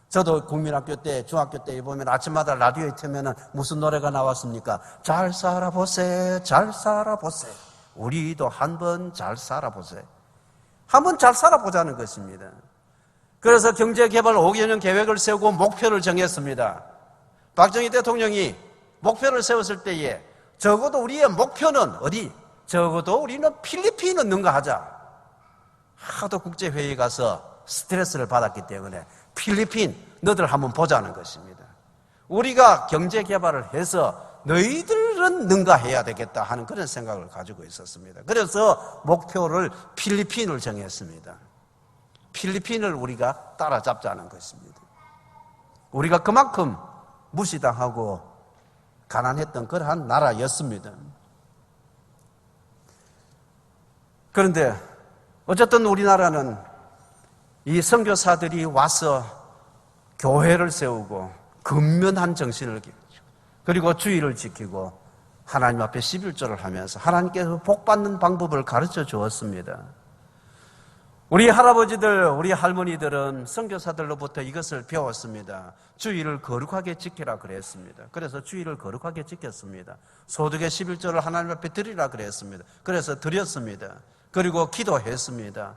A: 저도 국민학교 때, 중학교 때 보면 아침마다 라디오에 틀면은 무슨 노래가 나왔습니까? 잘 살아보세, 잘 살아보세. 우리도 한번 잘 살아보세. 한번 잘 살아보자는 것입니다. 그래서 경제개발 5개년 계획을 세우고 목표를 정했습니다. 박정희 대통령이 목표를 세웠을 때에 적어도 우리의 목표는 어디? 적어도 우리는 필리핀은 능가하자. 하도 국제회의에 가서 스트레스를 받았기 때문에 필리핀 너들 한번 보자는 것입니다. 우리가 경제개발을 해서 너희들은 능가해야 되겠다 하는 그런 생각을 가지고 있었습니다. 그래서 목표를 필리핀을 정했습니다. 필리핀을 우리가 따라잡자는 것입니다. 우리가 그만큼 무시당하고 가난했던 그러한 나라였습니다. 그런데 어쨌든 우리나라는 이 선교사들이 와서 교회를 세우고 근면한 정신을 그리고 주의를 지키고 하나님 앞에 11조를 하면서 하나님께서 복받는 방법을 가르쳐 주었습니다. 우리 할아버지들, 우리 할머니들은 선교사들로부터 이것을 배웠습니다. 주의를 거룩하게 지키라 그랬습니다. 그래서 주의를 거룩하게 지켰습니다. 소득의 11조를 하나님 앞에 드리라 그랬습니다. 그래서 드렸습니다. 그리고 기도했습니다.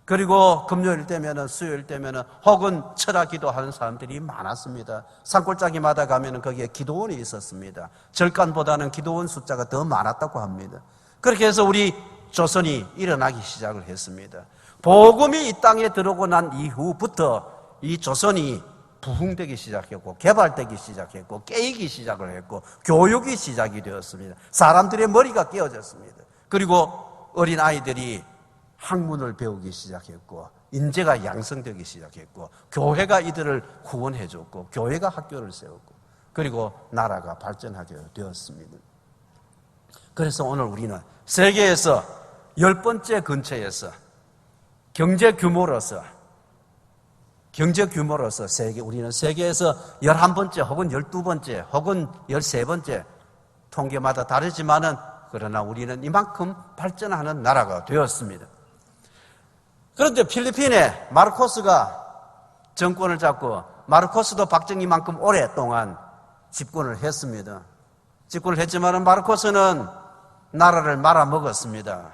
A: 그리고 금요일 때면은 수요일 때면은 혹은 철야 기도하는 사람들이 많았습니다. 산골짜기마다 가면은 거기에 기도원이 있었습니다. 절간보다는 기도원 숫자가 더 많았다고 합니다. 그렇게 해서 우리 조선이 일어나기 시작을 했습니다. 복음이 이 땅에 들어오고 난 이후부터 이 조선이 부흥되기 시작했고 개발되기 시작했고 깨이기 시작을 했고 교육이 시작이 되었습니다. 사람들의 머리가 깨어졌습니다. 그리고 어린 아이들이 학문을 배우기 시작했고 인재가 양성되기 시작했고 교회가 이들을 후원해 줬고 교회가 학교를 세웠고 그리고 나라가 발전하게 되었습니다. 그래서 오늘 우리는 세계에서 10번째 근처에서 경제 규모로서 우리는 세계에서 11번째 혹은 12번째 혹은 13번째 통계마다 다르지만은 그러나 우리는 이만큼 발전하는 나라가 되었습니다. 그런데 필리핀에 마르코스가 정권을 잡고 마르코스도 박정희만큼 오랫동안 집권을 했습니다. 집권을 했지만 마르코스는 나라를 말아먹었습니다.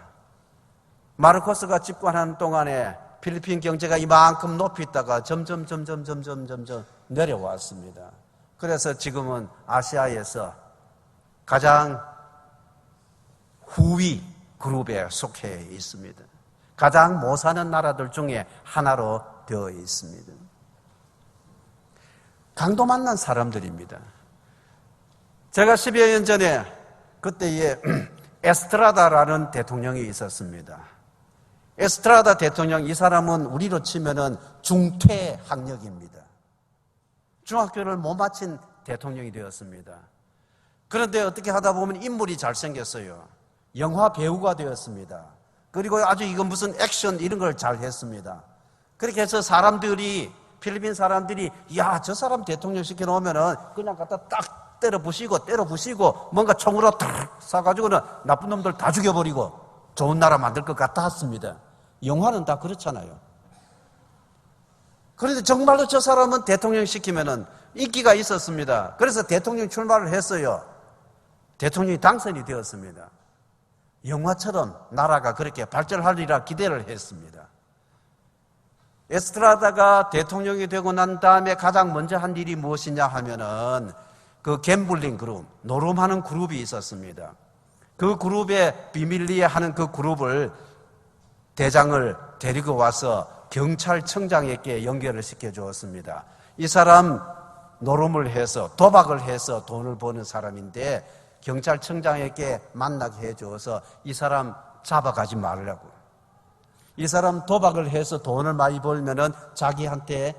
A: 마르코스가 집권하는 동안에 필리핀 경제가 이만큼 높이 있다가 점점 내려왔습니다. 그래서 지금은 아시아에서 가장 후위 그룹에 속해 있습니다. 가장 못 사는 나라들 중에 하나로 되어 있습니다. 강도 만난 사람들입니다. 제가 10여 년 전에 그때에 에스트라다라는 대통령이 있었습니다. 에스트라다 대통령, 이 사람은 우리로 치면은 중퇴 학력입니다. 중학교를 못 마친 대통령이 되었습니다. 그런데 어떻게 하다 보면 인물이 잘생겼어요. 영화 배우가 되었습니다. 그리고 아주 이거 무슨 액션 이런 걸 잘 했습니다. 그렇게 해서 사람들이, 필리핀 사람들이, 야, 저 사람 대통령 시켜놓으면은 그냥 갖다 딱 때려 부시고 뭔가 총으로 탁 쏴가지고는 나쁜 놈들 다 죽여버리고 좋은 나라 만들 것 같았습니다. 영화는 다 그렇잖아요. 그런데 정말로 저 사람은 대통령 시키면은 인기가 있었습니다. 그래서 대통령 출마를 했어요. 대통령이 당선이 되었습니다. 영화처럼 나라가 그렇게 발전하리라 기대를 했습니다. 에스트라다가 대통령이 되고 난 다음에 가장 먼저 한 일이 무엇이냐 하면은 그 갬블링 그룹, 노름하는 그룹이 있었습니다. 그 그룹에 비밀리에 하는 그 그룹을 대장을 데리고 와서 경찰청장에게 연결을 시켜 주었습니다. 이 사람 노름을 해서 도박을 해서 돈을 버는 사람인데 경찰청장에게 만나게 해 주어서 이 사람 잡아가지 말라고. 이 사람 도박을 해서 돈을 많이 벌면은 자기한테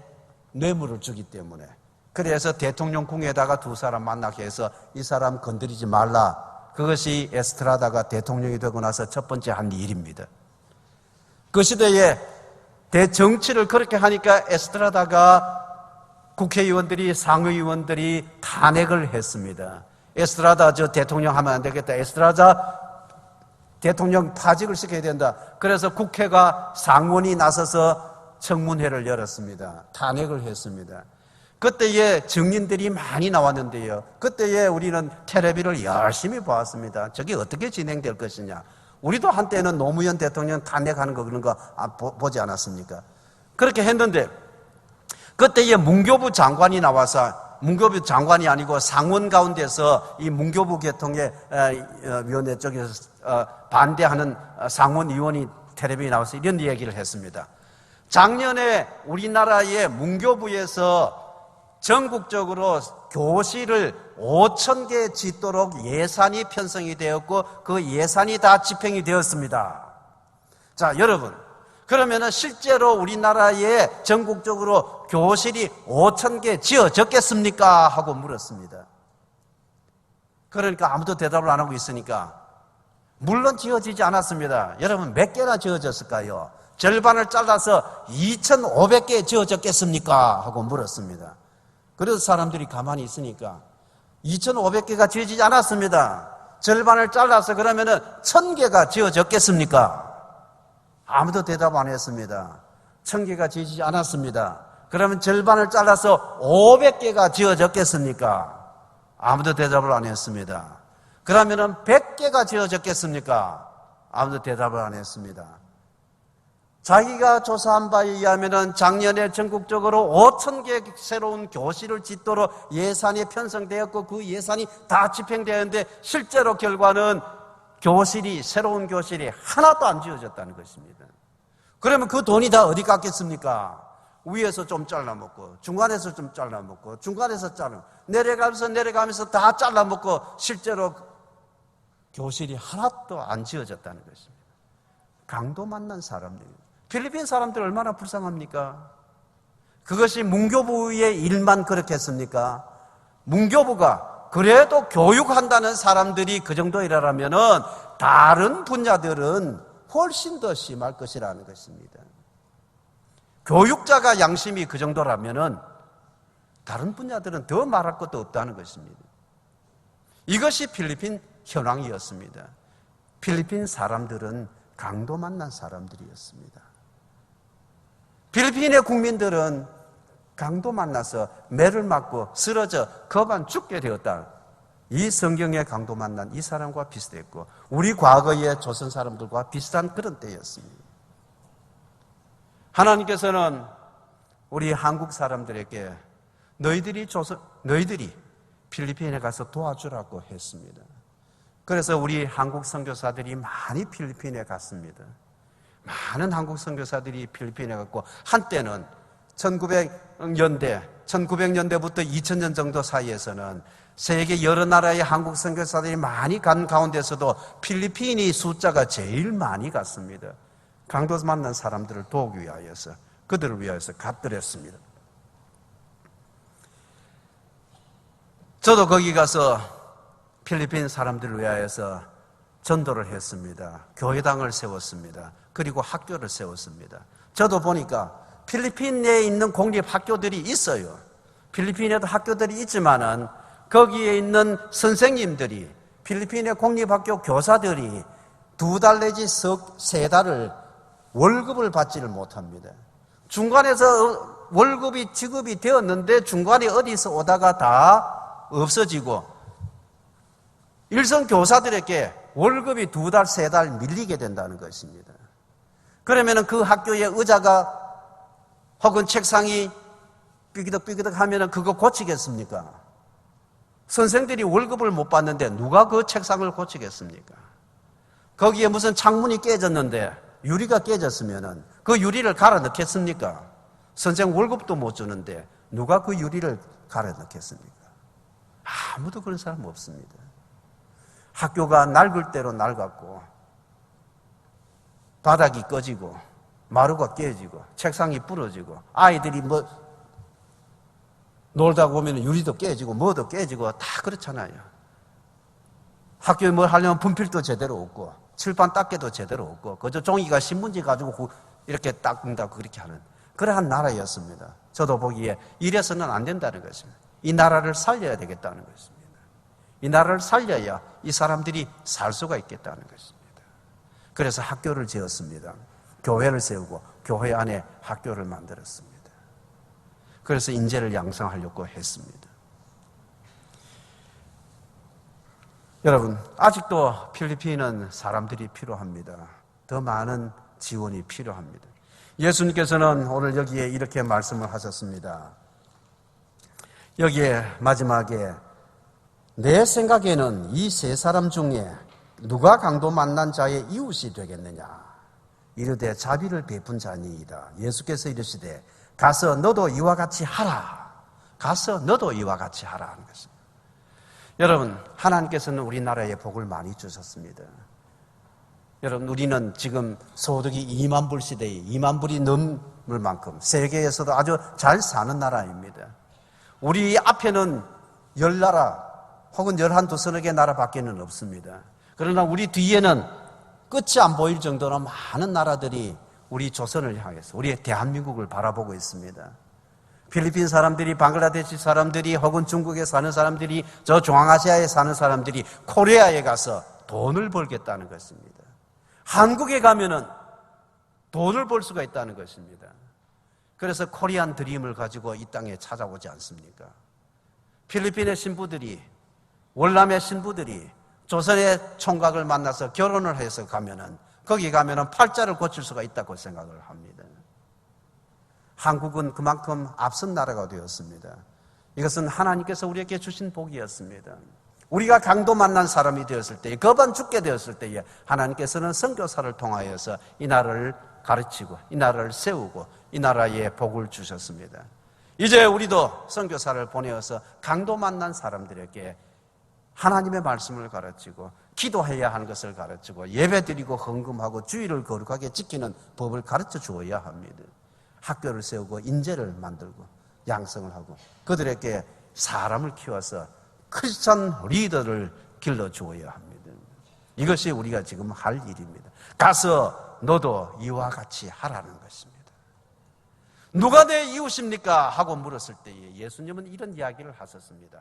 A: 뇌물을 주기 때문에. 그래서 대통령 궁에다가 두 사람 만나게 해서 이 사람 건드리지 말라. 그것이 에스트라다가 대통령이 되고 나서 첫 번째 한 일입니다. 그 시대에 대정치를 그렇게 하니까 에스트라다가 국회의원들이, 상의원들이 탄핵을 했습니다. 에스트라다 저 대통령 하면 안 되겠다. 에스트라다 대통령 파직을 시켜야 된다. 그래서 국회가 상원이 나서서 청문회를 열었습니다. 탄핵을 했습니다. 그때에 증인들이 많이 나왔는데요. 그때에 우리는 텔레비를 열심히 보았습니다. 저게 어떻게 진행될 것이냐. 우리도 한때는 노무현 대통령 탄핵하는 거 그런 거 보지 않았습니까? 그렇게 했는데 그때에 문교부 장관이 나와서 문교부 장관이 아니고 상원 가운데서 이 문교부 개통에 위원회 쪽에서 반대하는 상원의원이 텔레비전에 나와서 이런 이야기를 했습니다. 작년에 우리나라의 문교부에서 전국적으로 교실을 5,000개 짓도록 예산이 편성이 되었고 그 예산이 다 집행이 되었습니다. 자, 여러분, 그러면은 실제로 우리나라에 전국적으로 교실이 5,000개 지어졌겠습니까? 하고 물었습니다. 그러니까 아무도 대답을 안 하고 있으니까 물론 지어지지 않았습니다. 여러분, 몇 개나 지어졌을까요? 절반을 잘라서 2,500개 지어졌겠습니까? 하고 물었습니다. 그래서 사람들이 가만히 있으니까 2,500개가 지어지지 않았습니다. 절반을 잘라서 그러면은 1,000개가 지어졌겠습니까? 아무도 대답 안 했습니다. 1,000개가 지어지지 않았습니다. 그러면 절반을 잘라서 500개가 지어졌겠습니까? 아무도 대답을 안 했습니다. 그러면은 100개가 지어졌겠습니까? 아무도 대답을 안 했습니다. 자기가 조사한 바에 의하면은 작년에 전국적으로 5,000개 새로운 교실을 짓도록 예산이 편성되었고 그 예산이 다 집행되었는데 실제로 결과는 새로운 교실이 하나도 안 지어졌다는 것입니다. 그러면 그 돈이 다 어디 갔겠습니까? 위에서 좀 잘라먹고 중간에서 좀 잘라먹고 중간에서 내려가면서 다 잘라먹고 실제로 교실이 하나도 안 지어졌다는 것입니다. 강도 만난 사람들입니다. 필리핀 사람들 얼마나 불쌍합니까? 그것이 문교부의 일만 그렇겠습니까? 문교부가 그래도 교육한다는 사람들이 그 정도 일하라면은 다른 분야들은 훨씬 더 심할 것이라는 것입니다. 교육자가 양심이 그 정도라면은 다른 분야들은 더 말할 것도 없다는 것입니다. 이것이 필리핀 현황이었습니다. 필리핀 사람들은 강도 만난 사람들이었습니다. 필리핀의 국민들은 강도 만나서 매를 맞고 쓰러져 거반 죽게 되었다. 이 성경의 강도 만난 이 사람과 비슷했고 우리 과거의 조선 사람들과 비슷한 그런 때였습니다. 하나님께서는 우리 한국 사람들에게 너희들이 필리핀에 가서 도와주라고 했습니다. 그래서 우리 한국 선교사들이 많이 필리핀에 갔습니다. 많은 한국 선교사들이 필리핀에 갔고 한때는 1900년대부터 2000년 정도 사이에서는 세계 여러 나라의 한국 선교사들이 많이 간 가운데서도 필리핀이 숫자가 제일 많이 갔습니다. 강도 만난 사람들을 도우기 위하여서 그들을 위하여서 갔더랬습니다. 저도 거기 가서 필리핀 사람들을 위하여서 전도를 했습니다. 교회당을 세웠습니다. 그리고 학교를 세웠습니다. 저도 보니까 필리핀에 있는 공립학교들이 있어요. 필리핀에도 학교들이 있지만은 거기에 있는 선생님들이 필리핀의 공립학교 교사들이 2달 내지 3달을 월급을 받지를 못합니다. 중간에서 월급이 지급이 되었는데 중간에 어디서 오다가 다 없어지고 일선 교사들에게 월급이 2달, 3달 밀리게 된다는 것입니다. 그러면은 그 학교의 의자가 혹은 책상이 삐기덕삐기덕 하면은 그거 고치겠습니까? 선생들이 월급을 못 받는데 누가 그 책상을 고치겠습니까? 거기에 무슨 창문이 깨졌는데 유리가 깨졌으면은 그 유리를 갈아 넣겠습니까? 선생 월급도 못 주는데 누가 그 유리를 갈아 넣겠습니까? 아무도 그런 사람 없습니다. 학교가 낡을 대로 낡았고 바닥이 꺼지고 마루가 깨지고 책상이 부러지고 아이들이 놀다 보면 유리도 깨지고 뭐도 깨지고 다 그렇잖아요. 학교에 뭘 하려면 분필도 제대로 없고 칠판 닦개도 제대로 없고 그저 종이가 신문지 가지고 이렇게 닦는다고 그렇게 하는 그러한 나라였습니다. 저도 보기에 이래서는 안 된다는 것입니다. 이 나라를 살려야 되겠다는 것입니다. 이 나라를 살려야 이 사람들이 살 수가 있겠다는 것입니다. 그래서 학교를 지었습니다. 교회를 세우고 교회 안에 학교를 만들었습니다. 그래서 인재를 양성하려고 했습니다. 여러분, 아직도 필리핀은 사람들이 필요합니다. 더 많은 지원이 필요합니다. 예수님께서는 오늘 여기에 이렇게 말씀을 하셨습니다. 여기에 마지막에 내 생각에는 이 세 사람 중에 누가 강도 만난 자의 이웃이 되겠느냐? 이르되 자비를 베푼 자니이다. 예수께서 이르시되 가서 너도 이와 같이 하라. 가서 너도 이와 같이 하라 하는 것입니다. 여러분, 하나님께서는 우리나라에 복을 많이 주셨습니다. 여러분, 우리는 지금 소득이 2만 불 시대에 2만 불이 넘을 만큼 세계에서도 아주 잘 사는 나라입니다. 우리 앞에는 10나라 혹은 11, 서너 개 나라밖에는 없습니다. 그러나 우리 뒤에는 끝이 안 보일 정도로 많은 나라들이 우리 조선을 향해서 우리 대한민국을 바라보고 있습니다. 필리핀 사람들이, 방글라데시 사람들이, 혹은 중국에 사는 사람들이, 저 중앙아시아에 사는 사람들이 코리아에 가서 돈을 벌겠다는 것입니다. 한국에 가면은 돈을 벌 수가 있다는 것입니다. 그래서 코리안 드림을 가지고 이 땅에 찾아오지 않습니까? 필리핀의 신부들이, 월남의 신부들이 조선의 총각을 만나서 결혼을 해서 가면은, 거기 가면은 팔자를 고칠 수가 있다고 생각을 합니다. 한국은 그만큼 앞선 나라가 되었습니다. 이것은 하나님께서 우리에게 주신 복이었습니다. 우리가 강도 만난 사람이 되었을 때, 거반 죽게 되었을 때에 하나님께서는 선교사를 통하여서 이 나라를 가르치고 이 나라를 세우고 이 나라에 복을 주셨습니다. 이제 우리도 선교사를 보내어서 강도 만난 사람들에게 하나님의 말씀을 가르치고 기도해야 하는 것을 가르치고 예배드리고 헌금하고 주의를 거룩하게 지키는 법을 가르쳐 주어야 합니다. 학교를 세우고 인재를 만들고 양성을 하고 그들에게 사람을 키워서 크리스천 리더를 길러주어야 합니다. 이것이 우리가 지금 할 일입니다. 가서 너도 이와 같이 하라는 것입니다. 누가 내 이웃입니까? 하고 물었을 때에 예수님은 이런 이야기를 하셨습니다.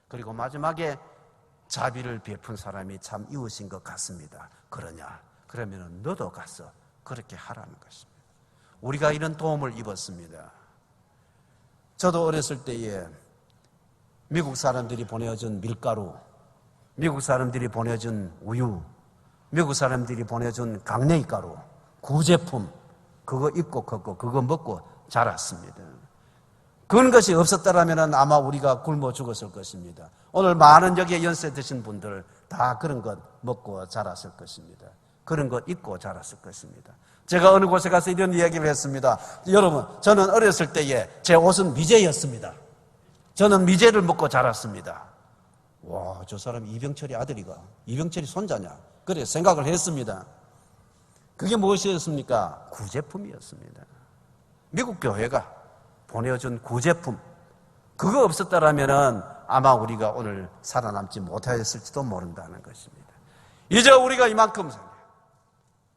A: 그리고 마지막에 자비를 베푼 사람이 참 이웃인 것 같습니다. 그러냐? 그러면 너도 가서 그렇게 하라는 것입니다. 우리가 이런 도움을 입었습니다. 저도 어렸을 때에 미국 사람들이 보내준 밀가루, 미국 사람들이 보내준 우유, 미국 사람들이 보내준 강냉이 가루, 구제품, 그거 입고 걷고 그거 먹고 자랐습니다. 그런 것이 없었더라면 아마 우리가 굶어 죽었을 것입니다. 오늘 많은 여기에 연세 드신 분들 다 그런 것 먹고 자랐을 것입니다. 그런 것 입고 자랐을 것입니다. 제가 어느 곳에 가서 이런 이야기를 했습니다. 여러분, 저는 어렸을 때에 제 옷은 미제였습니다. 저는 미제를 먹고 자랐습니다. 와, 저 사람 이병철이 아들이가, 이병철이 손자냐? 그래 생각을 했습니다. 그게 무엇이었습니까? 구제품이었습니다. 미국 교회가 보내준 구제품, 그거 없었다라면 아마 우리가 오늘 살아남지 못하였을지도 모른다는 것입니다. 이제 우리가 이만큼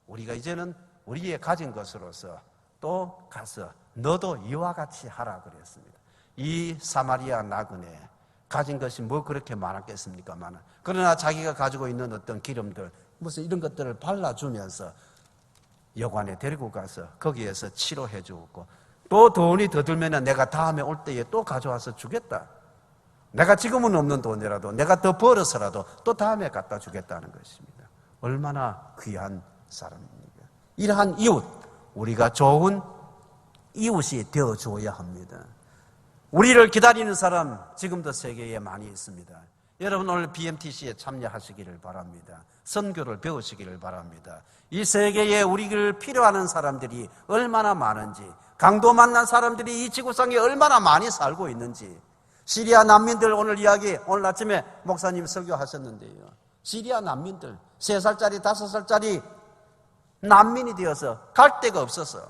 A: 우리가 이제는 우리의 가진 것으로서 또 가서 너도 이와 같이 하라 그랬습니다. 이 사마리아 나그네 가진 것이 뭐 그렇게 많았겠습니까? 그러나 자기가 가지고 있는 어떤 기름들, 무슨 이런 것들을 발라주면서 여관에 데리고 가서 거기에서 치료해 주고, 또 돈이 더 들면 내가 다음에 올 때에 또 가져와서 주겠다. 내가 지금은 없는 돈이라도 내가 더 벌어서라도 또 다음에 갖다 주겠다는 것입니다. 얼마나 귀한 사람입니까? 이러한 이웃, 우리가 좋은 이웃이 되어줘야 합니다. 우리를 기다리는 사람 지금도 세계에 많이 있습니다. 여러분 오늘 BMTC에 참여하시기를 바랍니다. 선교를 배우시기를 바랍니다. 이 세계에 우리를 필요하는 사람들이 얼마나 많은지, 강도 만난 사람들이 이 지구상에 얼마나 많이 살고 있는지, 시리아 난민들 오늘 아침에 목사님 설교하셨는데요. 시리아 난민들 3살짜리 5살짜리 난민이 되어서 갈 데가 없어서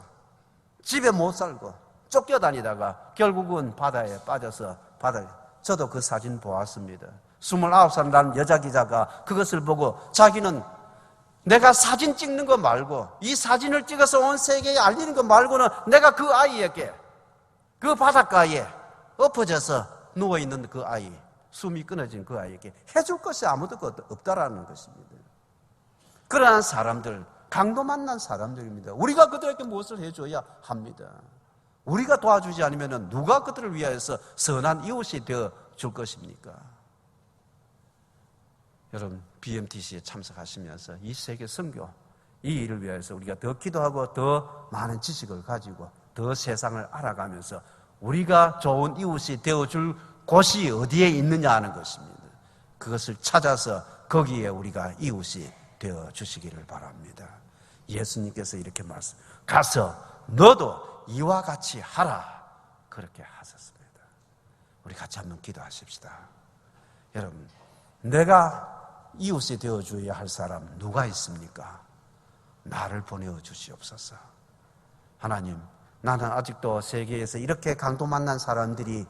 A: 집에 못 살고 쫓겨다니다가 결국은 바다에 빠져서 저도 그 사진 보았습니다. 29살 난 여자 기자가 그것을 보고 자기는 내가 사진 찍는 거 말고 이 사진을 찍어서 온 세계에 알리는 거 말고는 내가 그 아이에게 그 바닷가에 엎어져서 누워있는 그 아이, 숨이 끊어진 그 아이에게 해줄 것이 아무도 없다라는 것입니다. 그러한 사람들, 강도 만난 사람들입니다. 우리가 그들에게 무엇을 해줘야 합니다. 우리가 도와주지 않으면 누가 그들을 위하여서 선한 이웃이 되어 줄 것입니까? 여러분 BMTC에 참석하시면서 이 세계 선교, 이 일을 위해서 우리가 더 기도하고 더 많은 지식을 가지고 더 세상을 알아가면서 우리가 좋은 이웃이 되어줄 곳이 어디에 있느냐 하는 것입니다. 그것을 찾아서 거기에 우리가 이웃이 되어 주시기를 바랍니다. 예수님께서 이렇게 말씀, 가서 너도 이와 같이 하라, 그렇게 하셨습니다. 우리 같이 한번 기도하십시다. 여러분, 내가 이웃이 되어줘야 할 사람 누가 있습니까? 나를 보내어 주시옵소서. 하나님, 나는 아직도 세계에서 이렇게 강도 만난 사람들이,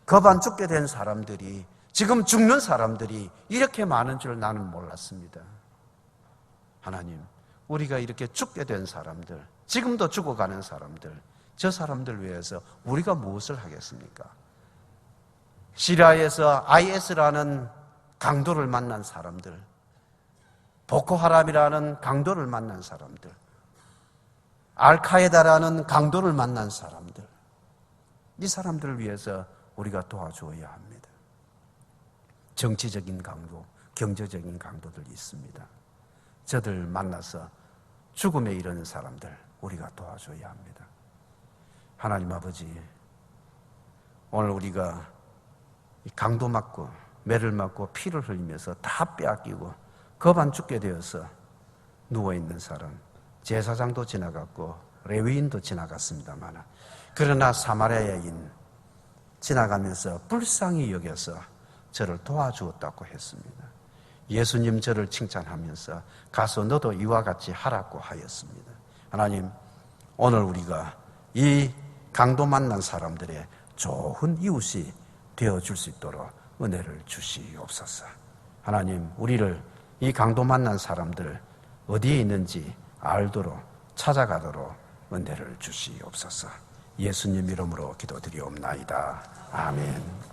A: 겁안 죽게 된 사람들이, 지금 죽는 사람들이 이렇게 많은 줄 나는 몰랐습니다. 하나님, 우리가 이렇게 죽게 된 사람들, 지금도 죽어가는 사람들, 저 사람들 위해서 우리가 무엇을 하겠습니까? 시리아에서 IS라는 강도를 만난 사람들, 보코하람이라는 강도를 만난 사람들, 알카에다라는 강도를 만난 사람들, 이 사람들을 위해서 우리가 도와줘야 합니다. 정치적인 강도, 경제적인 강도들이 있습니다. 저들 만나서 죽음에 이르는 사람들 우리가 도와줘야 합니다. 하나님 아버지, 오늘 우리가 강도 맞고 매를 맞고 피를 흘리면서 다 빼앗기고 겁안 죽게 되어서 누워있는 사람, 제사장도 지나갔고 레위인도 지나갔습니다만, 그러나 사마리아 여인 지나가면서 불쌍히 여겨서 저를 도와주었다고 했습니다. 예수님 저를 칭찬하면서 가서 너도 이와 같이 하라고 하였습니다. 하나님, 오늘 우리가 이 강도 만난 사람들의 좋은 이웃이 되어줄 수 있도록 은혜를 주시옵소서. 하나님, 우리를 이 강도 만난 사람들 어디에 있는지 알도록 찾아가도록 은혜를 주시옵소서. 예수님 이름으로 기도드리옵나이다. 아멘.